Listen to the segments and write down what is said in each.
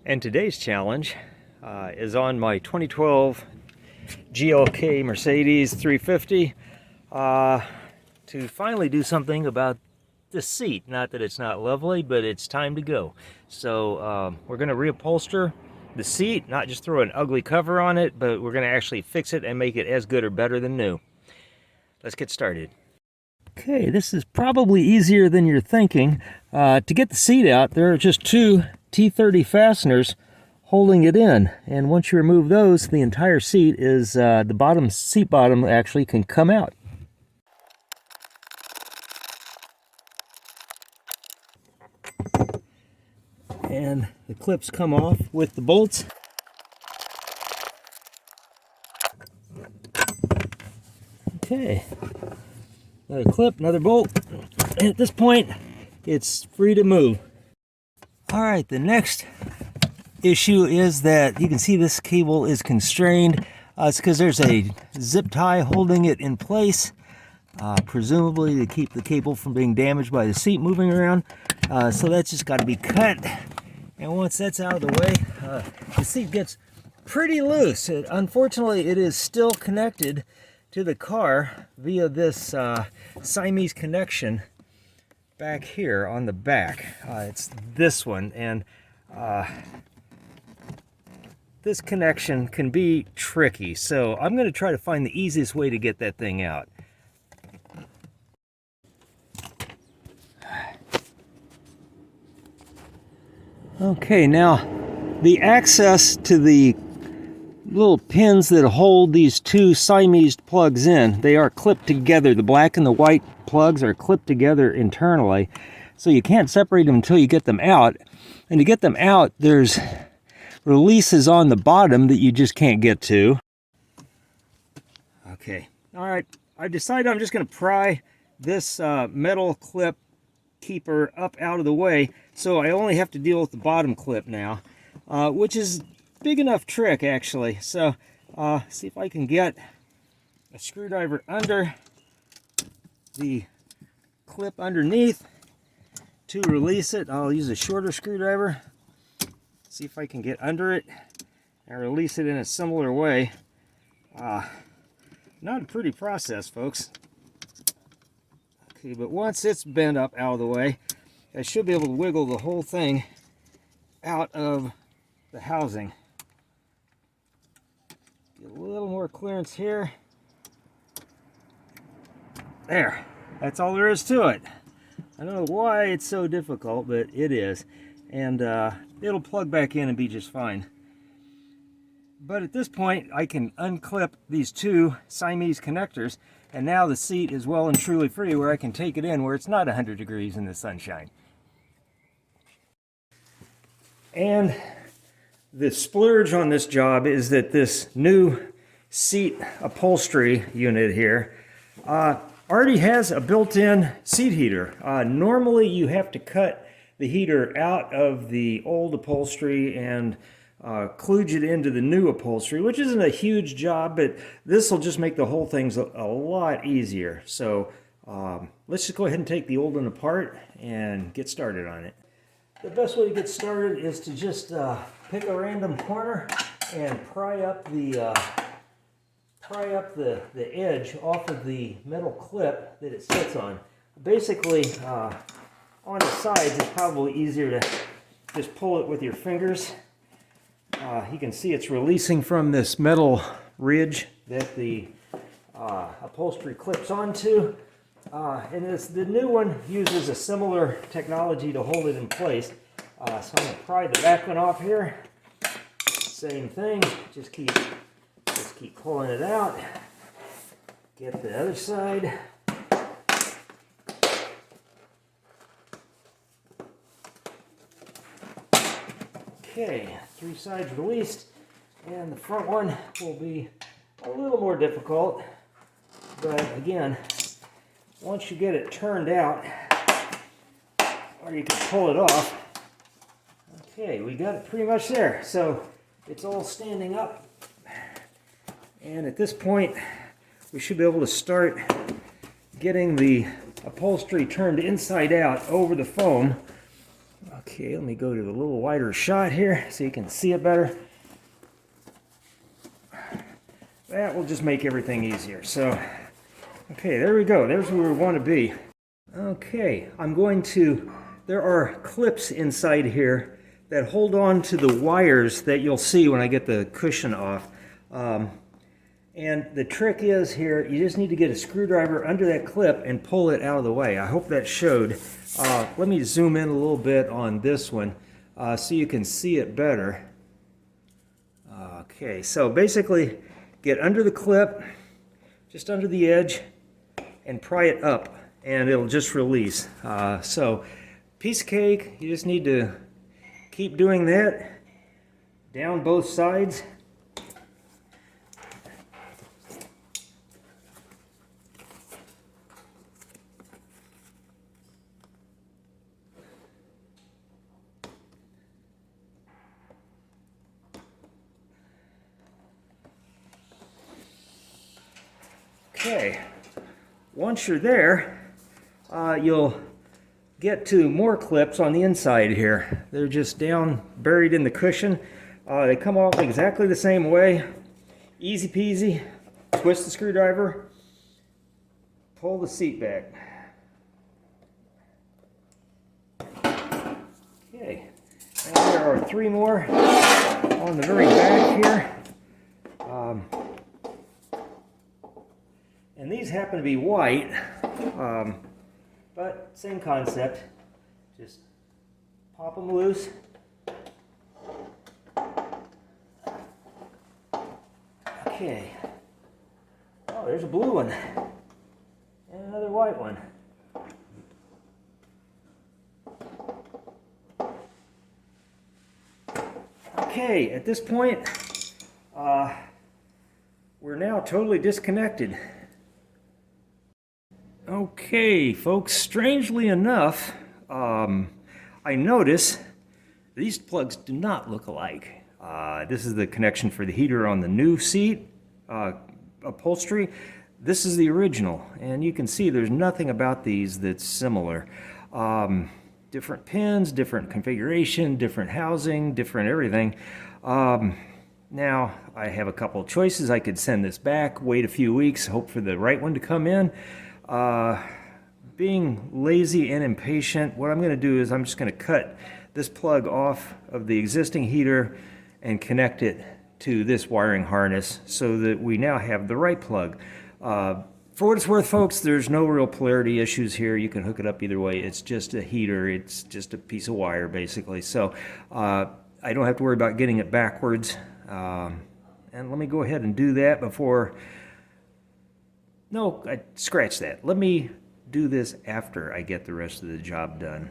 And today's challenge is on my 2012 GLK Mercedes 350 to finally do something about the seat. Not that it's not lovely, but it's time to go. So we're going to reupholster the seat, not just throw an ugly cover on it, but we're going to actually fix it and make it as good or better than new. Let's get started. Okay, this is probably easier than you're thinking. To get the seat out, there are just two T30 fasteners holding it in, and once you remove those, the entire seat is the bottom seat bottom actually can come out. And the clips come off with the bolts. Okay, another clip, another bolt, and at this point it's free to move. All right, the next issue is that you can see this cable is constrained. It's because there's a zip tie holding it in place, presumably to keep the cable from being damaged by the seat moving around. So that's just got to be cut. And once that's out of the way, the seat gets pretty loose. Unfortunately, it is still connected to the car via this Siamese connection back here on the back. It's this one, and this connection can be tricky, so I'm going to try to find the easiest way to get that thing out. Okay, now the access to the little pins that hold these two Siamese plugs in, they are clipped together. The black and the white plugs are clipped together internally, so you can't separate them until you get them out. And to get them out, there's releases on the bottom that you just can't get to. Okay, all right, I decided I'm just going to pry this metal clip keeper up out of the way, so I only have to deal with the bottom clip now, which is big enough trick actually. So see if I can get a screwdriver under the clip underneath to release it. I'll use a shorter screwdriver. See if I can get under it and release it in a similar way. Not a pretty process, folks. Okay, but once it's bent up out of the way, I should be able to wiggle the whole thing out of the housing. Get a little more clearance here. There. That's all there is to it. I don't know why it's so difficult, but it is. And it'll plug back in and be just fine. But at this point, I can unclip these two Siamese connectors, and now the seat is well and truly free where I can take it in where it's not 100 degrees in the sunshine. And the splurge on this job is that this new seat upholstery unit here already has a built-in seat heater. Normally you have to cut the heater out of the old upholstery and kludge it into the new upholstery, which isn't a huge job, but this will just make the whole thing a lot easier. So let's just go ahead and take the old one apart and get started on it. The best way to get started is to just pick a random corner and pry up the edge off of the metal clip that it sits on. Basically, on the sides, it's probably easier to just pull it with your fingers. You can see it's releasing from this metal ridge that the upholstery clips onto. And the new one uses a similar technology to hold it in place. So I'm going to pry the back one off here. Same thing, just keep pulling it out. Get the other side. Okay, three sides released, and the front one will be a little more difficult, but again, once you get it turned out, or you can pull it off. Okay, we got it pretty much there, so it's all standing up, and at this point, we should be able to start getting the upholstery turned inside out over the foam. Okay, let me go to a little wider shot here so you can see it better. That will just make everything easier. So, okay, there we go. There's where we want to be. Okay, there are clips inside here that hold on to the wires that you'll see when I get the cushion off. And the trick is here, you just need to get a screwdriver under that clip and pull it out of the way. I hope that showed. Let me zoom in a little bit on this one so you can see it better. Okay, so basically get under the clip, just under the edge, and pry it up, and it'll just release. So, piece of cake, you just need to keep doing that down both sides. Okay, once you're there, you'll get to more clips on the inside here. They're just down, buried in the cushion. They come off exactly the same way. Easy peasy. Twist the screwdriver, pull the seat back. Okay, and there are 3 more on the very back here. And these happen to be white, but same concept. Just pop them loose. Okay. Oh, there's a blue one. And another white one. Okay, at this point, we're now totally disconnected. Okay, folks, strangely enough, I notice these plugs do not look alike. This is the connection for the heater on the new seat upholstery. This is the original, and you can see there's nothing about these that's similar. Different pins, different configuration, different housing, different everything. Now, I have a couple of choices. I could send this back, wait a few weeks, hope for the right one to come in. Being lazy and impatient, what I'm going to do is I'm just going to cut this plug off of the existing heater and connect it to this wiring harness so that we now have the right plug. For what it's worth, folks, there's no real polarity issues here. You can hook it up either way. It's just a heater. It's just a piece of wire, basically. So I don't have to worry about getting it backwards. And let me go ahead and do that before... No, scratch that. Let me do this after I get the rest of the job done.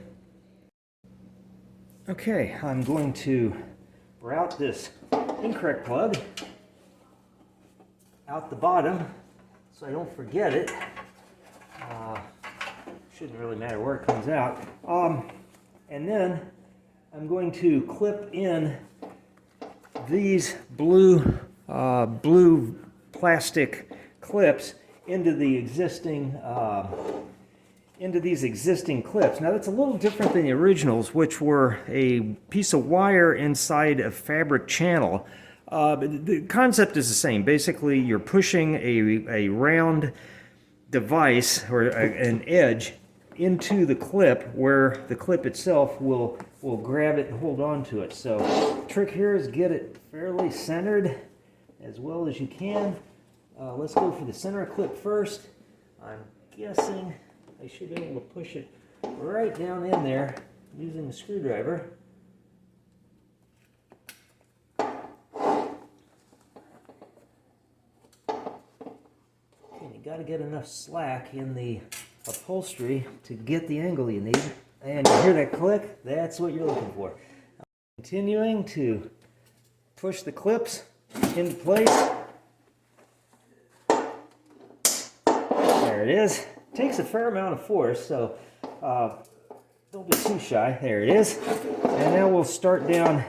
Okay, I'm going to route this incorrect plug out the bottom so I don't forget it. Shouldn't really matter where it comes out. And then I'm going to clip in these blue plastic clips into the existing these existing clips. Now that's a little different than the originals, which were a piece of wire inside a fabric channel. The concept is the same. Basically, you're pushing a round device or an edge into the clip where the clip itself will grab it and hold on to it. So the trick here is get it fairly centered as well as you can. Let's go for the center clip first. I'm guessing I should be able to push it right down in there using the screwdriver. And you got to get enough slack in the upholstery to get the angle you need. And you hear that click? That's what you're looking for. Continuing to push the clips into place. There it is. Takes a fair amount of force, so don't be too shy. There it is. And now we'll start down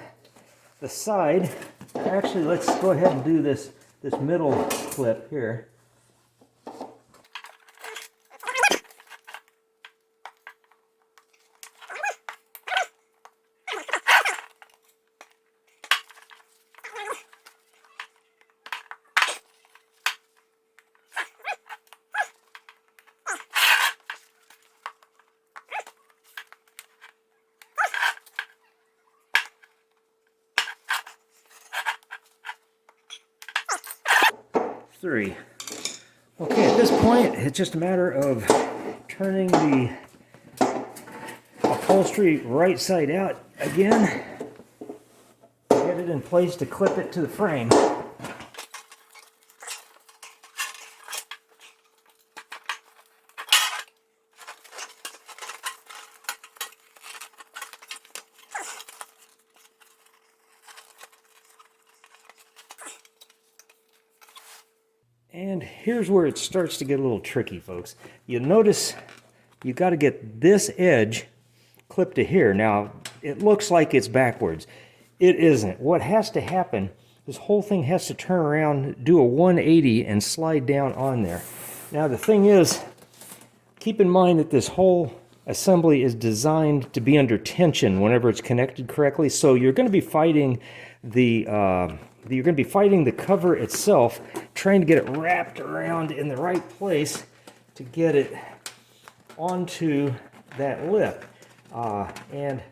the side. Actually, let's go ahead and do this middle clip here. 3. Okay, at this point, it's just a matter of turning the upholstery right side out again. Get it in place to clip it to the frame. And here's where it starts to get a little tricky, folks. You'll notice you've got to get this edge clipped to here. Now, it looks like it's backwards. It isn't. What has to happen, this whole thing has to turn around, do a 180, and slide down on there. Now, the thing is, keep in mind that this whole assembly is designed to be under tension whenever it's connected correctly. So you're going to be fighting the cover itself, trying to get it wrapped around in the right place to get it onto that lip. And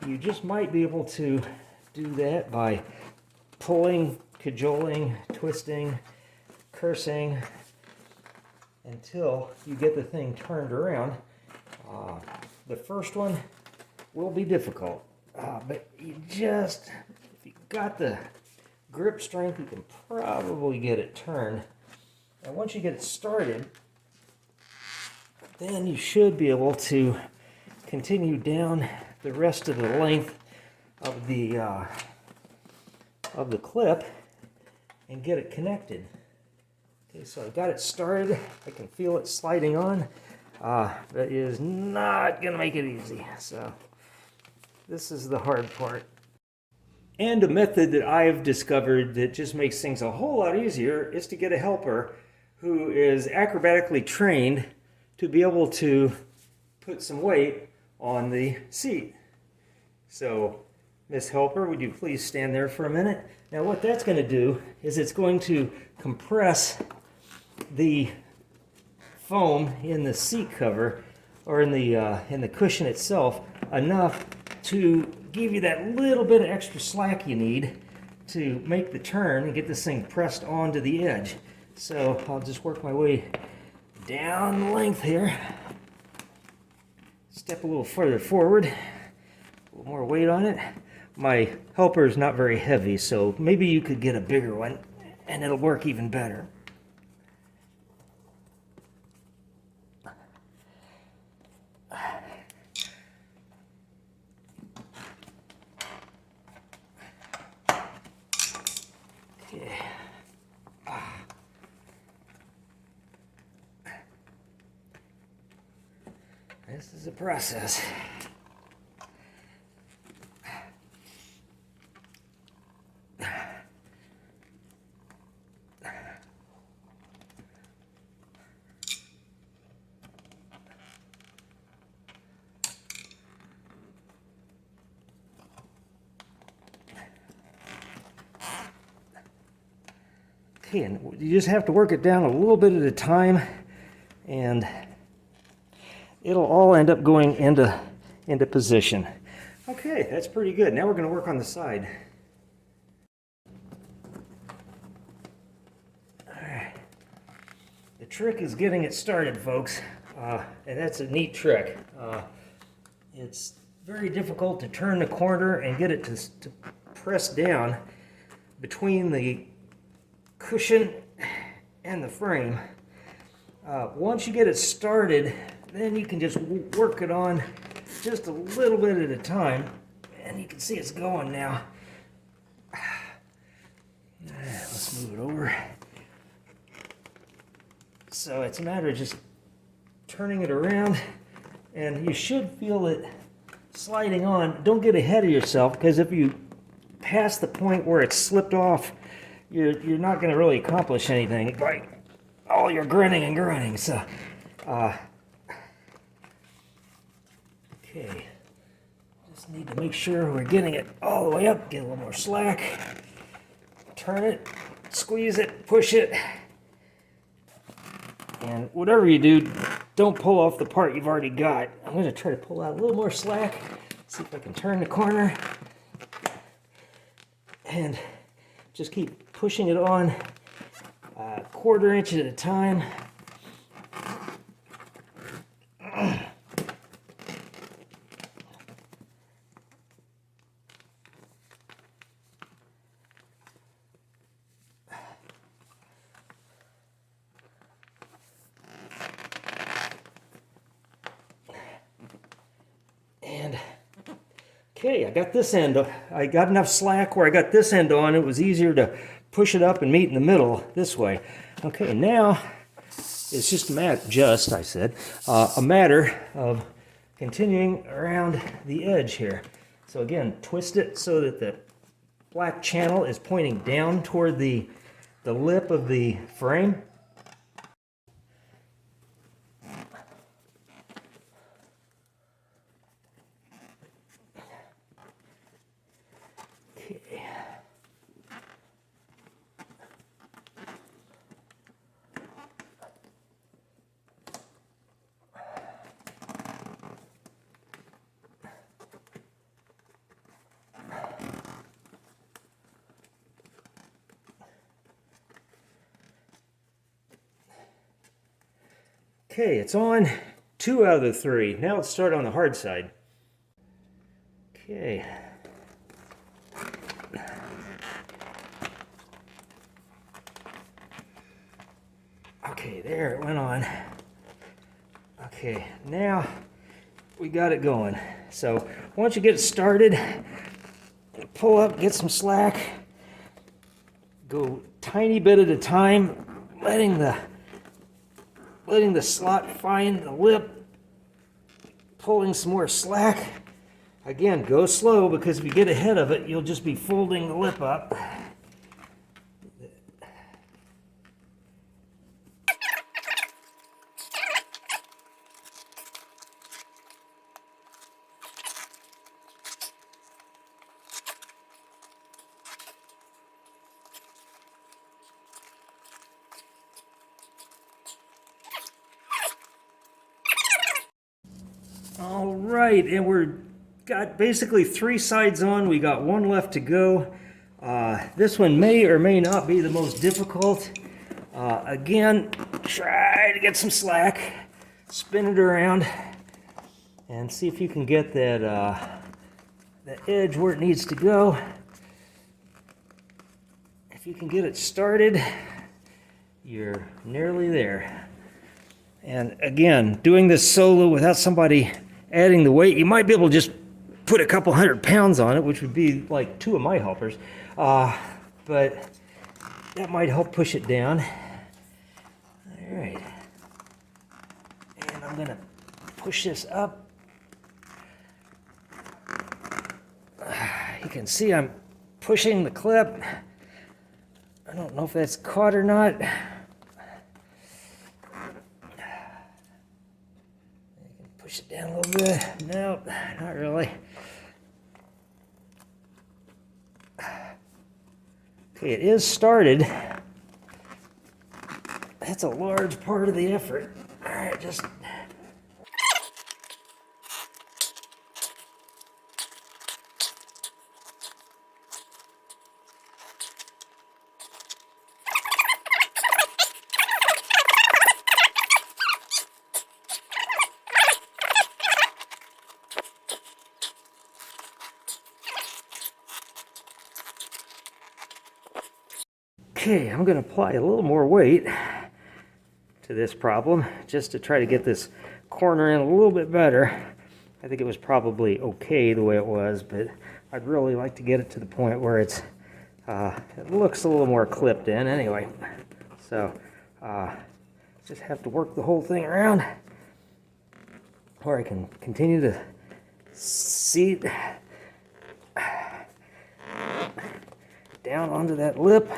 you just might be able to do that by pulling, cajoling, twisting, cursing until you get the thing turned around. The first one will be difficult, but if you got the grip strength, you can probably get it turned. And once you get it started, then you should be able to continue down the rest of the length of the clip and get it connected. Okay, so I got it started. I can feel it sliding on. That is not going to make it easy. So this is the hard part. And a method that I've discovered that just makes things a whole lot easier is to get a helper who is acrobatically trained to be able to put some weight on the seat. So, Miss Helper, would you please stand there for a minute? Now what that's going to do is it's going to compress the foam in the seat cover, or in the cushion itself, enough to give you that little bit of extra slack you need to make the turn and get this thing pressed onto the edge. So I'll just work my way down the length here. Step a little further forward, a little more weight on it. My helper is not very heavy, so maybe you could get a bigger one and it'll work even better. Okay. This is a process. Okay, and you just have to work it down a little bit at a time, and it'll all end up going into position. Okay, that's pretty good. Now we're going to work on the side. All right. The trick is getting it started, folks, and that's a neat trick. It's very difficult to turn the corner and get it to press down between the cushion and the frame. Once you get it started, then you can just work it on just a little bit at a time, and you can see it's going now. Let's move it over. So it's a matter of just turning it around, and you should feel it sliding on. Don't get ahead of yourself, because if you pass the point where it's slipped off, you're not going to really accomplish anything by all your grinning and groaning. So, okay, just need to make sure we're getting it all the way up. Get a little more slack. Turn it, squeeze it, push it, and whatever you do, don't pull off the part you've already got. I'm going to try to pull out a little more slack. See if I can turn the corner, and just keep pushing it on 1/4 inch at a time. And okay, I got this end. I got enough slack where I got this end on. It was easier to push it up and meet in the middle this way. Okay, now it's just a matter of continuing around the edge here. So again, twist it so that the black channel is pointing down toward the lip of the frame. Okay, it's on 2 out of the 3. Now let's start on the hard side. Okay. Okay, there it went on. Okay, now we got it going. So once you get it started, pull up, get some slack, go tiny bit at a time, letting the slot find the lip, pulling some more slack. Again, go slow, because if you get ahead of it, you'll just be folding the lip up. All right, and we're got basically 3 sides on. We got 1 left to go. This one may or may not be the most difficult. Again, try to get some slack, spin it around, and see if you can get that the edge where it needs to go. If you can get it started, you're nearly there. And again, doing this solo without somebody adding the weight, you might be able to just put a couple 100 pounds on it, which would be like 2 of my helpers. But that might help push it down. All right. And I'm gonna push this up. You can see I'm pushing the clip. I don't know if that's caught or not. Push it down a little bit. Nope, not really. Okay, it is started. That's a large part of the effort. All right, just... Okay, I'm going to apply a little more weight to this problem just to try to get this corner in a little bit better. I think it was probably okay the way it was, but I'd really like to get it to the point where it's it looks a little more clipped in anyway. So just have to work the whole thing around, or I can continue to seat down onto that lip.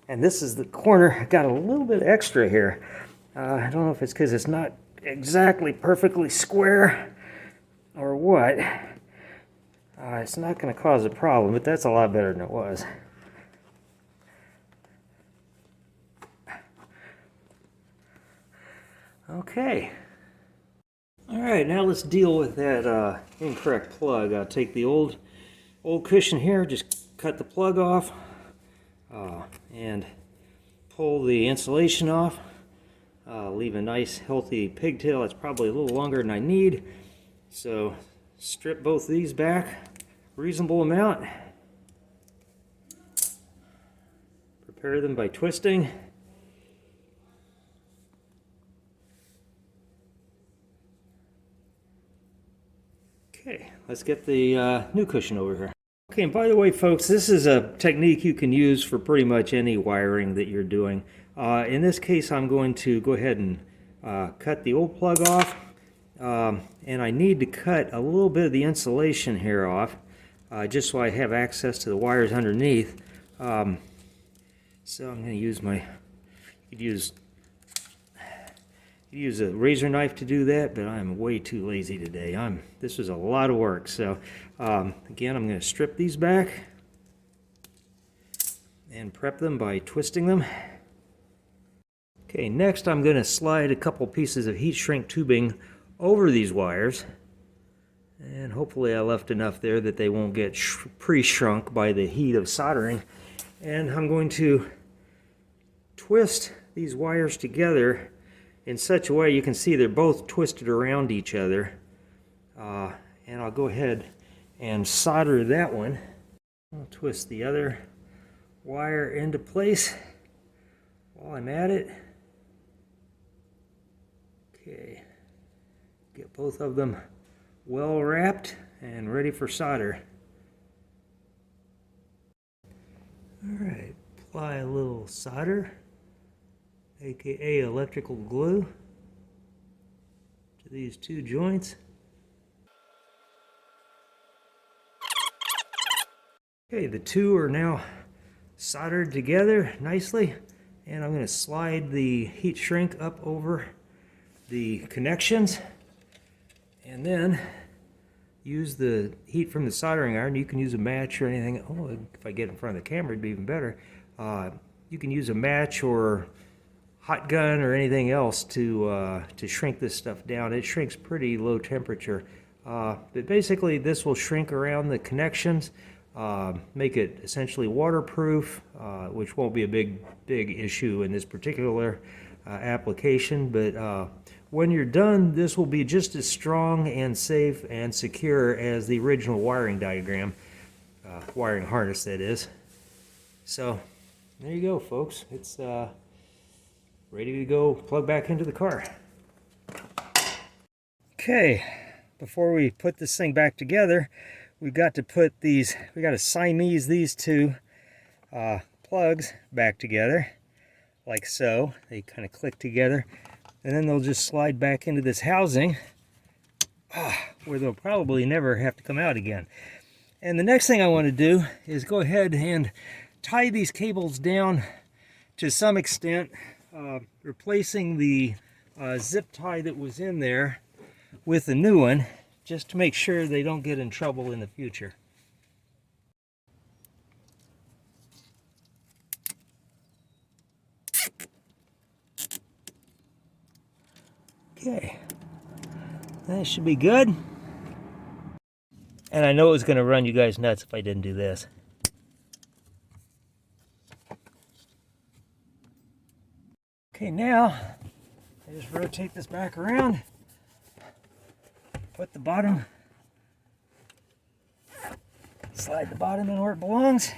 And this is the corner. I got a little bit extra here. I don't know if it's because it's not exactly perfectly square or what. It's not going to cause a problem, but that's a lot better than it was. Okay. All right, now let's deal with that incorrect plug. I'll take the old cushion here, just cut the plug off. And pull the insulation off. Leave a nice healthy pigtail. That's probably a little longer than I need. So strip both these back, reasonable amount. Prepare them by twisting. Okay, let's get the new cushion over here. Okay, and by the way, folks, this is a technique you can use for pretty much any wiring that you're doing. In this case, I'm going to go ahead and cut the old plug off. And I need to cut a little bit of the insulation here off, just so I have access to the wires underneath. So I'm going to use use a razor knife to do that, but I'm way too lazy today. This was a lot of work. So again, I'm going to strip these back and prep them by twisting them. Okay, next I'm going to slide a couple pieces of heat shrink tubing over these wires, and hopefully I left enough there that they won't get pre-shrunk by the heat of soldering. And I'm going to twist these wires together in such a way you can see they're both twisted around each other. And I'll go ahead and solder that one. I'll twist the other wire into place while I'm at it. Okay, get both of them well wrapped and ready for solder. Alright, apply a little solder, aka electrical glue, to these two joints. Okay, the two are now soldered together nicely, and I'm going to slide the heat shrink up over the connections, and then use the heat from the soldering iron. You can use a match or anything. Oh, if I get in front of the camera, it'd be even better. You can use a match or hot gun or anything else to shrink this stuff down. It shrinks pretty low temperature. But basically, this will shrink around the connections, make it essentially waterproof, which won't be a big issue in this particular application. But when you're done, this will be just as strong and safe and secure as the original wiring diagram, wiring harness that is. So there you go, folks. It's ready to go plug back into the car. Okay, before we put this thing back together, we've got to Siamese these two plugs back together, like so. They kind of click together, and then they'll just slide back into this housing, where they'll probably never have to come out again. And the next thing I want to do is go ahead and tie these cables down to some extent, replacing the zip tie that was in there with a new one, just to make sure they don't get in trouble in the future. Okay, that should be good. And I know it was going to run you guys nuts if I didn't do this. Okay, now I just rotate this back around, put the bottom, slide the bottom in where it belongs.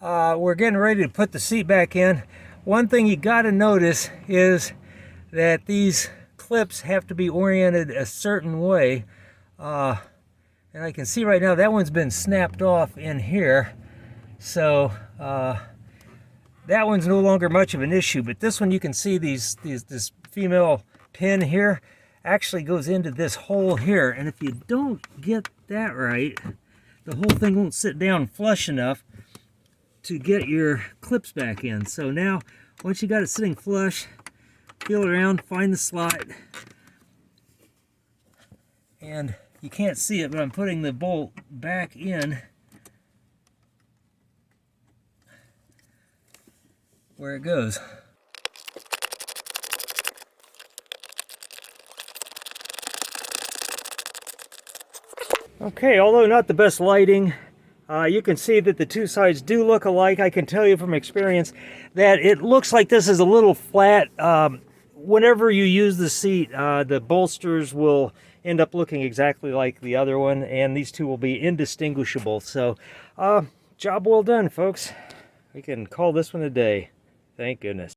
We're getting ready to put the seat back in. One thing you got to notice is that these clips have to be oriented a certain way. And I can see right now that one's been snapped off in here. So that one's no longer much of an issue, but this one, you can see this female pin here actually goes into this hole here, and if you don't get that right, the whole thing won't sit down flush enough to get your clips back in. So now, once you got it sitting flush, feel around, find the slot, and you can't see it, but I'm putting the bolt back in where it goes. Okay, although not the best lighting, You can see that the two sides do look alike. I can tell you from experience that it looks like this is a little flat. Whenever you use the seat, the bolsters will end up looking exactly like the other one, and these two will be indistinguishable. So, job well done, folks. We can call this one a day. Thank goodness.